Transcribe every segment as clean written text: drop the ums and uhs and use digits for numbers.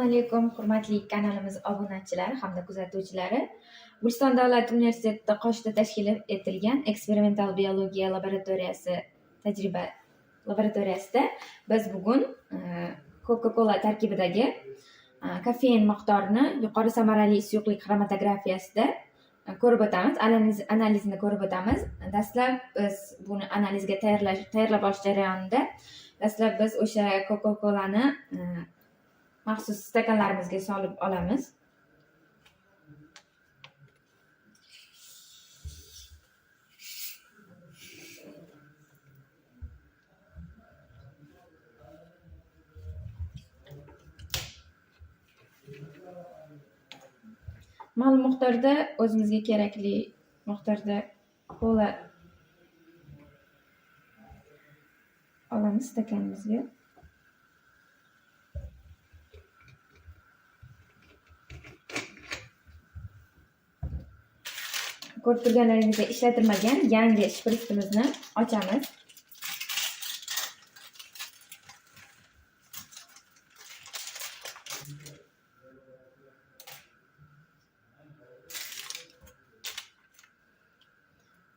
Assalomu alaykum, hurmatli kanalimiz obunachilari hamda kuzatuvchilari. Guliston davlat universitetida Qoshda tashkil etilgan eksperimental biologiya laboratoriyasi tajriba laboratoriyasida biz bugun Coca-Cola tarkibidagi kofein miqdorini yuqori samarali suyuqlik xromatografiyasida ko'rib o'tamiz, analizini ko'rib o'tamiz. Dastlab biz buni analizga tayyorlab olish jarayonida biz o'sha Coca-Colani maxsus stakanlarimizga solib olamiz. Ma'lum miqdorda o'zimizga kerakli miqdorda kola olamiz stakanimizga. Ko'rib turganlaringizga ishlatilmagan yangi shpritsimizni ochamiz.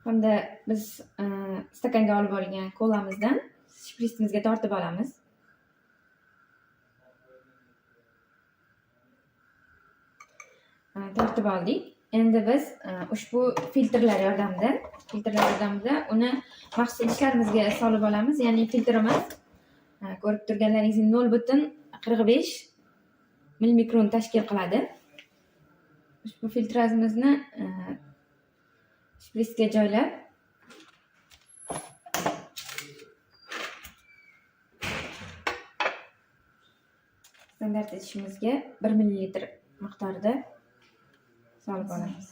Hamda biz stakanga olib olgan kolamizdan shpritsimizga tortib olamiz. Tortib oldik. Endi biz ushbu filtrlar yordamida uni maxsus idishlarimizga solib olamiz. Ya'ni filtrimiz ko'rib turganlaringizdek 0.45 millimikron tashkil qiladi. Ushbu filtrimizni shpritsga joylab standart idishimizga 1 millilitr miqdorida solib olamiz.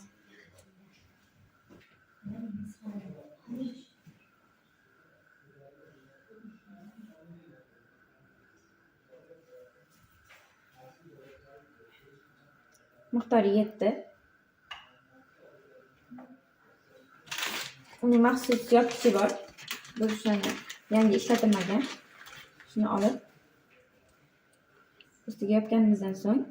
Miqdori yetdi. Uning maxsus yopqichi bor. Biz shuni yangi ishlatilmagan. Shuni olib ustiga yopganimizdan so'ng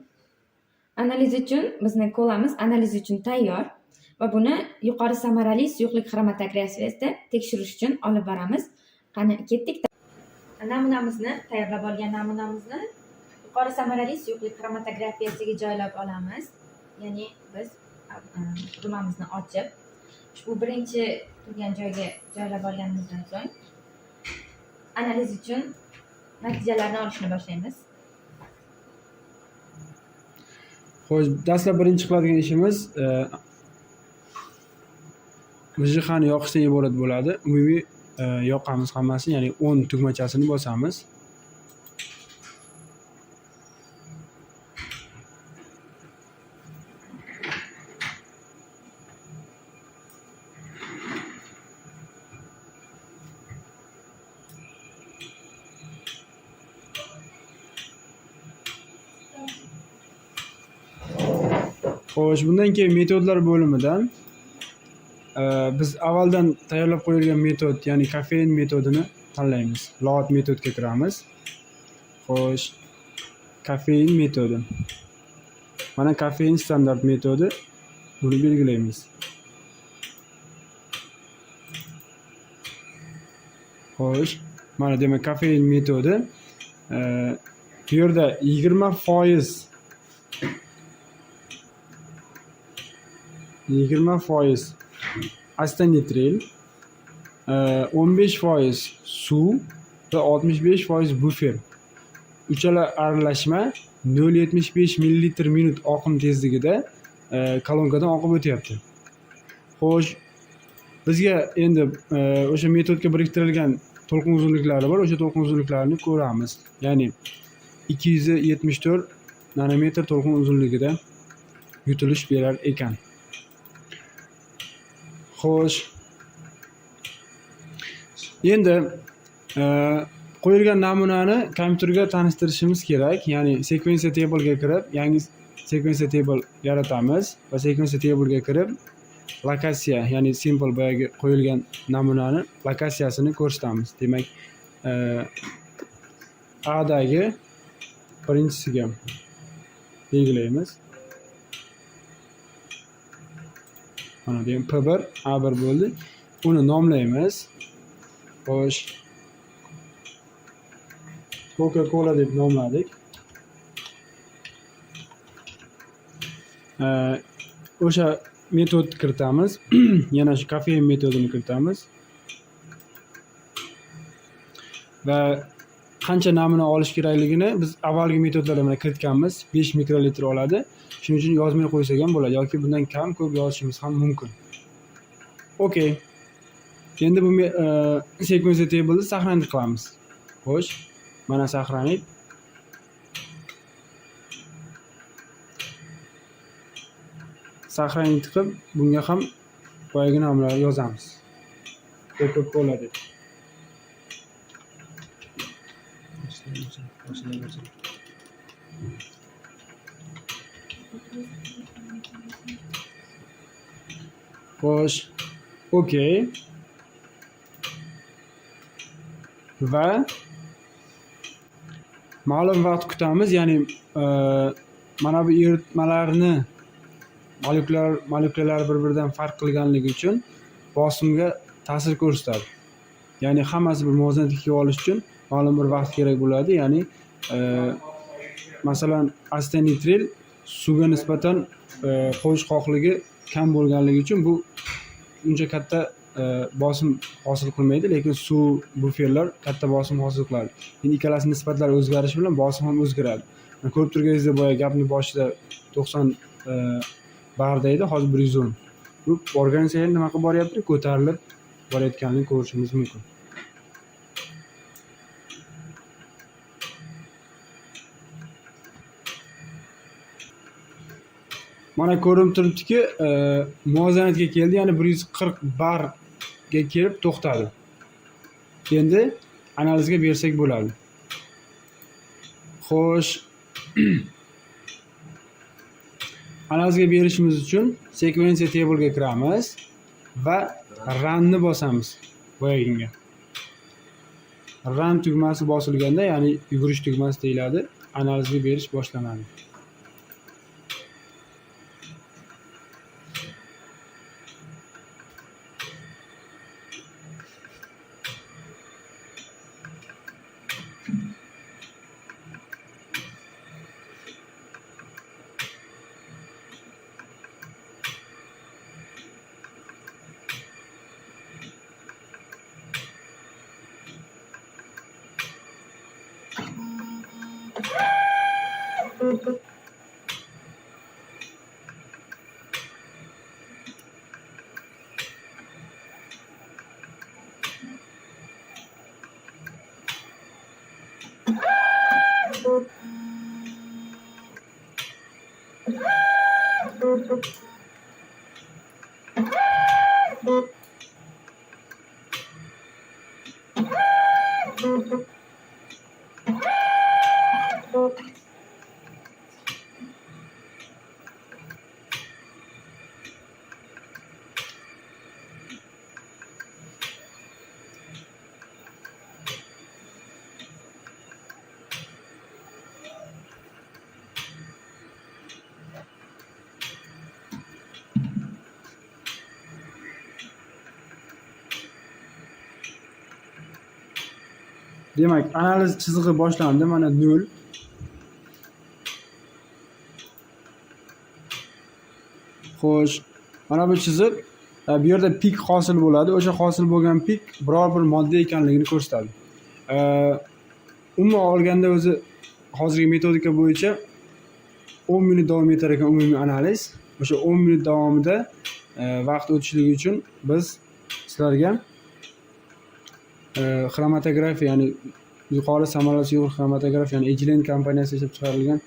analiz uchun bizning kolamiz analiz uchun tayyor va buni yuqori samarali suyuqlik xromatografiyasida tekshirish uchun olib boramiz. Qani ketdik. Namunamizni tayyorlab olgan namunamizni yuqori samarali suyuqlik xromatografiyasiga joylab olamiz. Ya'ni biz qurilmamizni ochib ushbu birinchi turgan joyga joylab olganimizdan so'ng analiz uchun natijalarni olishni boshlaymiz. Xo'sh, dastlab birinchi qiladigan ishimiz VJHni yoqishdan iborat bo'ladi. Umumiy yoqamiz hammasini, ya'ni 10 tugmachasini bosamiz. Xo'sh, bundan keyin metodlar bo'limidan biz avvaldan tayyorlab qo'yilgan metod, ya'ni kofein metodini tanlaymiz. Lot metodga kiramiz. Xo'sh, kofein metodi. Mana kofein standart metodi. Buni belgilaymiz. Xo'sh, mana demak kofein metodi bu yerda 20% 20% astanitril, 15% suv va 65% bufer. Uchala aralashma 0.75 millilitr minut oqim tezligida kolonkadan oqib o'tyapti. Xo'sh, bizga endi o'sha metodga biriktirilgan to'lqin uzunliklari bor. O'sha to'lqin uzunliklarini ko'ramiz. Ya'ni 274 nanometr to'lqin uzunligida yutilish berar ekan. Xo'sh, endi qo'yilgan namunani kompyuterga tanishtirishimiz kerak. Ya'ni sequence table ga kirib, yangi sequence table yaratamiz va sequence table ga kirib lokatsiya, ya'ni simple boyagi qo'yilgan namunani lokatsiyasini ko'rsatamiz. Demak, A'dagi birinchisiga belgilaymiz. Mana bu ham P1, A1 bo'ldi. Uni nomlaymiz. Xo'sh. Coca-Cola deb nomladik. O'sha metod kiritamiz. Yana shu kofein metodini kiritamiz. Va qancha namuna olish kerakligini biz avvalgi metodlarda mana kiritganmiz. 5 mikrolitr oladi. Shuning uchun yozmay qo'ysak ham bo'ladi yoki bundan kam ko'p yozishimiz ham mumkin. Okay. Endi bu sequence table'ni saqlanib qilamiz. Xo'sh, mana saqlanib. Saqlanib qilib, bunga ham boyagi nomlarni yozamiz. Coca-Cola deb. Xo'sh, okay. Va ma'lum vaqt kutamiz, ya'ni mana bu eritmalarni molekulalar bir-biridan farq qilganligi uchun bosimga ta'sir ko'rsatadi. Ya'ni hammasi bir muvozanatga kelib olish uchun ma'lum bir vaqt kerak bo'ladi. Ya'ni masalan asetonitrile suvga nisbatan qovushqoqligi kam bo'lganligi uchun bu uncha katta bosim hosil qilmaydi, lekin suv buferlar katta bosim hosil qiladi. Endi ikkalasi nisbatlari o'zgarishi bilan bosim ham o'zgaradi. Ko'rib turganingizdek, boya gapni boshida 90 barda edi, hozir 110. Bu borgan sayin nima qilib boryapti? Ko'tarilib borayotganini ko'rishimiz mumkin. Mana ko'rinib turibdiki, muvozanatga keldi, ya'ni 140 barga kelib to'xtadi. Endi analizga bersak bo'ladi. Xo'sh. Analizga berishimiz uchun sequence table ga kiramiz va run ni bosamiz boyagiga. Run tugmasi bosilganda, ya'ni yugurish tugmasi deyiladi, analizga berish boshlanadi. Demak, analiz chizig'i boshlandi. Mana 0. Xo'sh, mana bu chiziq bu yerda pik hosil bo'ladi. O'sha hosil bo'lgan pik biror bir modda ekanligini ko'rsatadi. Umuman olganda o'zi hozirgi metodika bo'yicha 10 minut davom etar ekan umumiy analiz. O'sha 10 minut davomida vaqt o'tishligi uchun biz sizlarga xromatografiya, ya'ni yuqori samarasi yo'q xromatografiya, ya'ni Agilent kompaniyasi ishlab chiqarilgan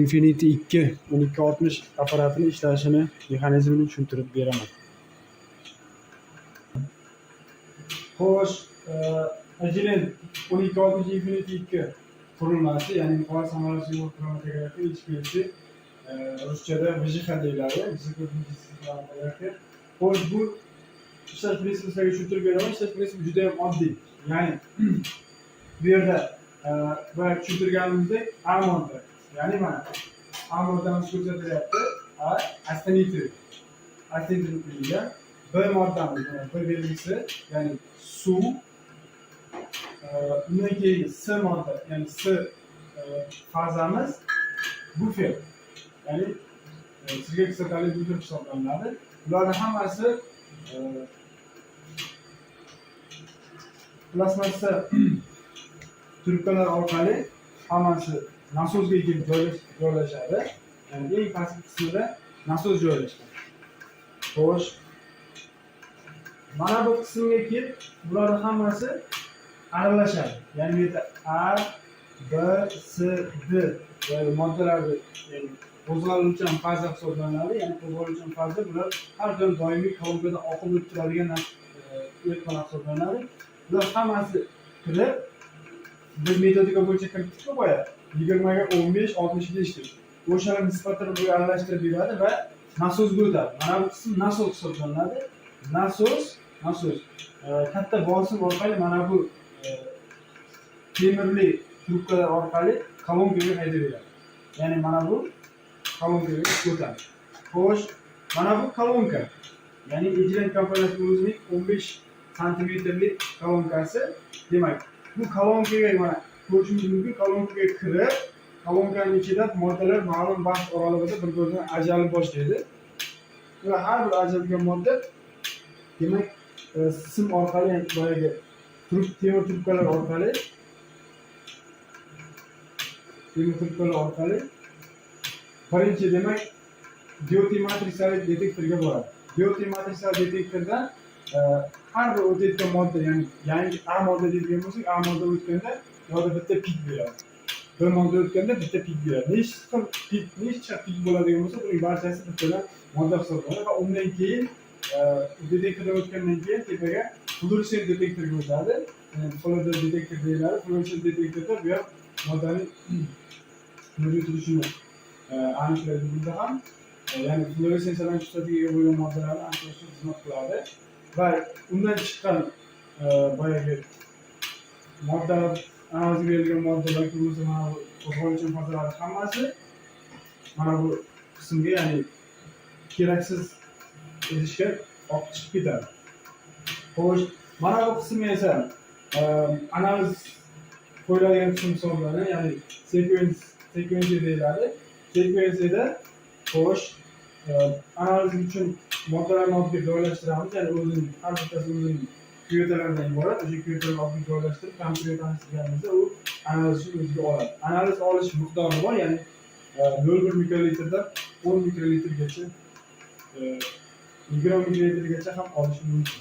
Infinity 2 1260 apparatini ishlashini, mexanizmini tushuntirib beraman. Xo'sh, Agilent 1260 Infinity 2 qurilmasi, ya'ni yuqori samarasi yo'q xromatografiya HPLC, ruschada VJH deyiladi. Xo'sh, bu ishlash prinsipini tushuntirib beraman. Ishlash prinsipi juda ham oddiy. Ya'ni bu yerda va tushuntirganimizdek A modda. Ya'ni mana A moddamiz ko'rsatilyapti. A asta nitrit. Asta nitritlga B moddamiz, B belgisi, ya'ni suv. Undan keyin S modda, ya'ni S fazamiz bufer. Ya'ni sizga kislotali bufer hisoblanadi. Bularning hammasi plastmassa trubkalar orqali hammasi nasosga kelib joylashadi. Ya'ni eng pastki qismida nasos joylashgan. Xo'sh, mana bu qismga kelib bularning hammasi aralashadi. Ya'ni bu yerda A, B, C, D moddalarni, ya'ni qo'zg'aluvchan faza hisoblanadi. Ya'ni qo'zg'aluvchan faza bular har doim doimiy kolonkadan oqib o'tib turadigan elektron hisoblanadi. Bular hammasi kirib biz metodika bo'yicha kiritdik boya 20 ga 15, 65 deb. O'shalar nisbatan bunga aralashtirib beradi va nasosga o'tadi. Mana bu qism nasos hisoblanadi. Nasos katta bosim orqali mana bu temirli trubkalar orqali kolonkaga haydab beradi. Ya'ni mana bu kolonkaga o'tadi. Xo'sh, mana bu kolonka. Ya'ni Ejlant kompaniyasi o'zining 15 santimetrlik kolonkasi. Demak, bu kolonkaga mana ko'rishingiz mumkin, kolonkaga kirib, kolonkaning ichida moddalar ma'lum vaqt oralig'ida bir-biridan ajralib boshlaydi. Va har bir ajralgan modda demak sim orqali, ya'ni boyagi temir trubkalar orqali birinchi demak diotiy matrisali detektorga boradi. Diotiy matrisali detektordan har bir o'tayotgan modda, ya'ni yangi A modda deydigan bo'lsak, A modda o'tganda yo'lda bitta pik beradi. B modda o'tganda bitta pik beradi. Nechta pik bo'ladigan bo'lsa, buning barchasi bittadan modda hisoblanadi va undan keyin detektordan o'tgandan keyin tepaga fluorescent detektorga o'tadi. Fluorescent detektor deyiladi. Fluorescent detektorda bu ham moddaning mavjud turishini aniqlaydi. Bunda ham ya'ni fluoressensiyadan xususiyatiga ega bo'lgan moddalarni aniqlashga xizmat qiladi. Va undan chiqqan boyagi moddalar, analizga berilgan moddalar, bo'lmasa mana bu qo'zg'aluvchan fazalar hammasi mana bu qismga, ya'ni keraksiz idishga oqib chiqib ketadi. Xo'sh, mana bu qism esa analiz qo'yiladigan qism hisoblanadi, ya'ni sekvensiya deyiladi. Sekvensiyada xo'sh, analiz uchun moddalarni olib joylashtiramiz, ya'ni o'zining har bittasi o'zining kuyetalardan iborat. O'sha kuyetalarni olib joylashtirib, kompyuterga tanishtirganimizda u analizni o'ziga oladi. Analiz olish miqdori bor, ya'ni 0,1 mikrolitrdan 10 mikrolitrgacha, 20 mikrolitrgacha ham olish mumkin.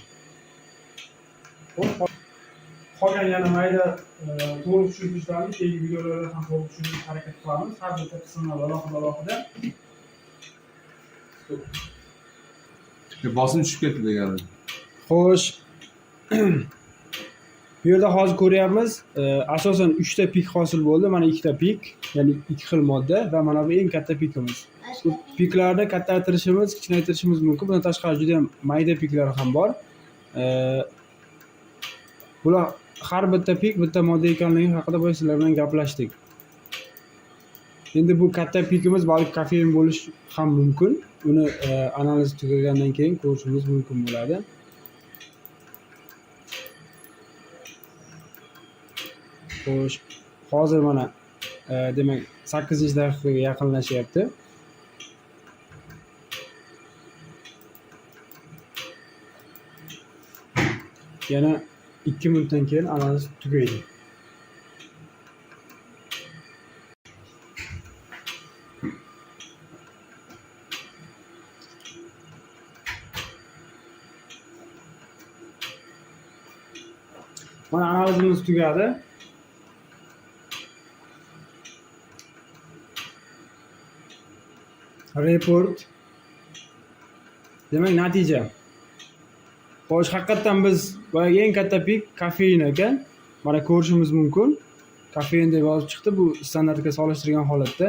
Qolgan yana mayda to'liq tushuntirishlarni keyingi videolarda ham to'liq tushuntirishga harakat qilamiz. Har bitta qismlar alohida. Bosim tushib ketdi degani. Xo'sh. Bu yerda hozir ko'ryapmiz, asosan 3 ta pik hosil bo'ldi. Mana 2 ta pik, ya'ni 2 xil modda va mana bu eng katta pikimiz. Bu piklarni kattaytirishimiz, kichraytirishimiz mumkin. Bundan tashqari juda ham mayda piklar ham bor. Bular har bitta pik bitta modda ekanligi haqida boya sizlar bilan gaplashdik. Endi bu katta pikimiz balki kofein bo'lish ham mumkin. Uni analiz tugagandan keyin ko'rishimiz mumkin bo'ladi. Xo'sh, hozir mana demak 8-daqiqaga yaqinlashyapti. Yana 2 minutdan keyin analiz tugaydi. Mana analizimiz tugadi. Report. Demak, natija. Xo'sh, haqiqatan biz boyagi eng katta pik kofein ekan. Mana ko'rishimiz mumkin. Kofein deb yozib chiqdi. Bu standartga solishtirgan holatda.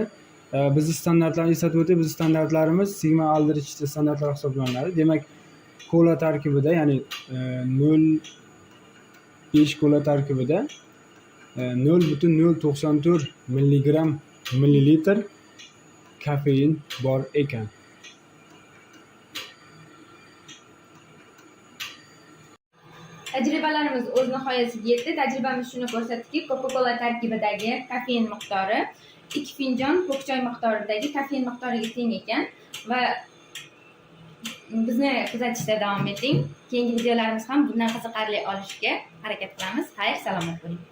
Bizning standartlarni eslatib o'tib, bizning standartlarimiz Sigma Aldrich standartlari hisoblanadi. Demak, kola tarkibida, ya'ni 0,5 kola tarkibida 0,094 milligram millilitr kofein bor ekan. Tajribalarimiz o'z nihoyasiga yetdi. Tajribamiz shuni ko'rsatdiki, Coca-Cola tarkibidagi kofein miqdori 2 finjon ko'k choy miqdoridagi kofein miqdoriga teng ekan va bizni kuzatishda davom eting. Keyingi videolarimiz ham bundan qiziqarli olishga harakat qilamiz. Xayr, salomat bo'ling.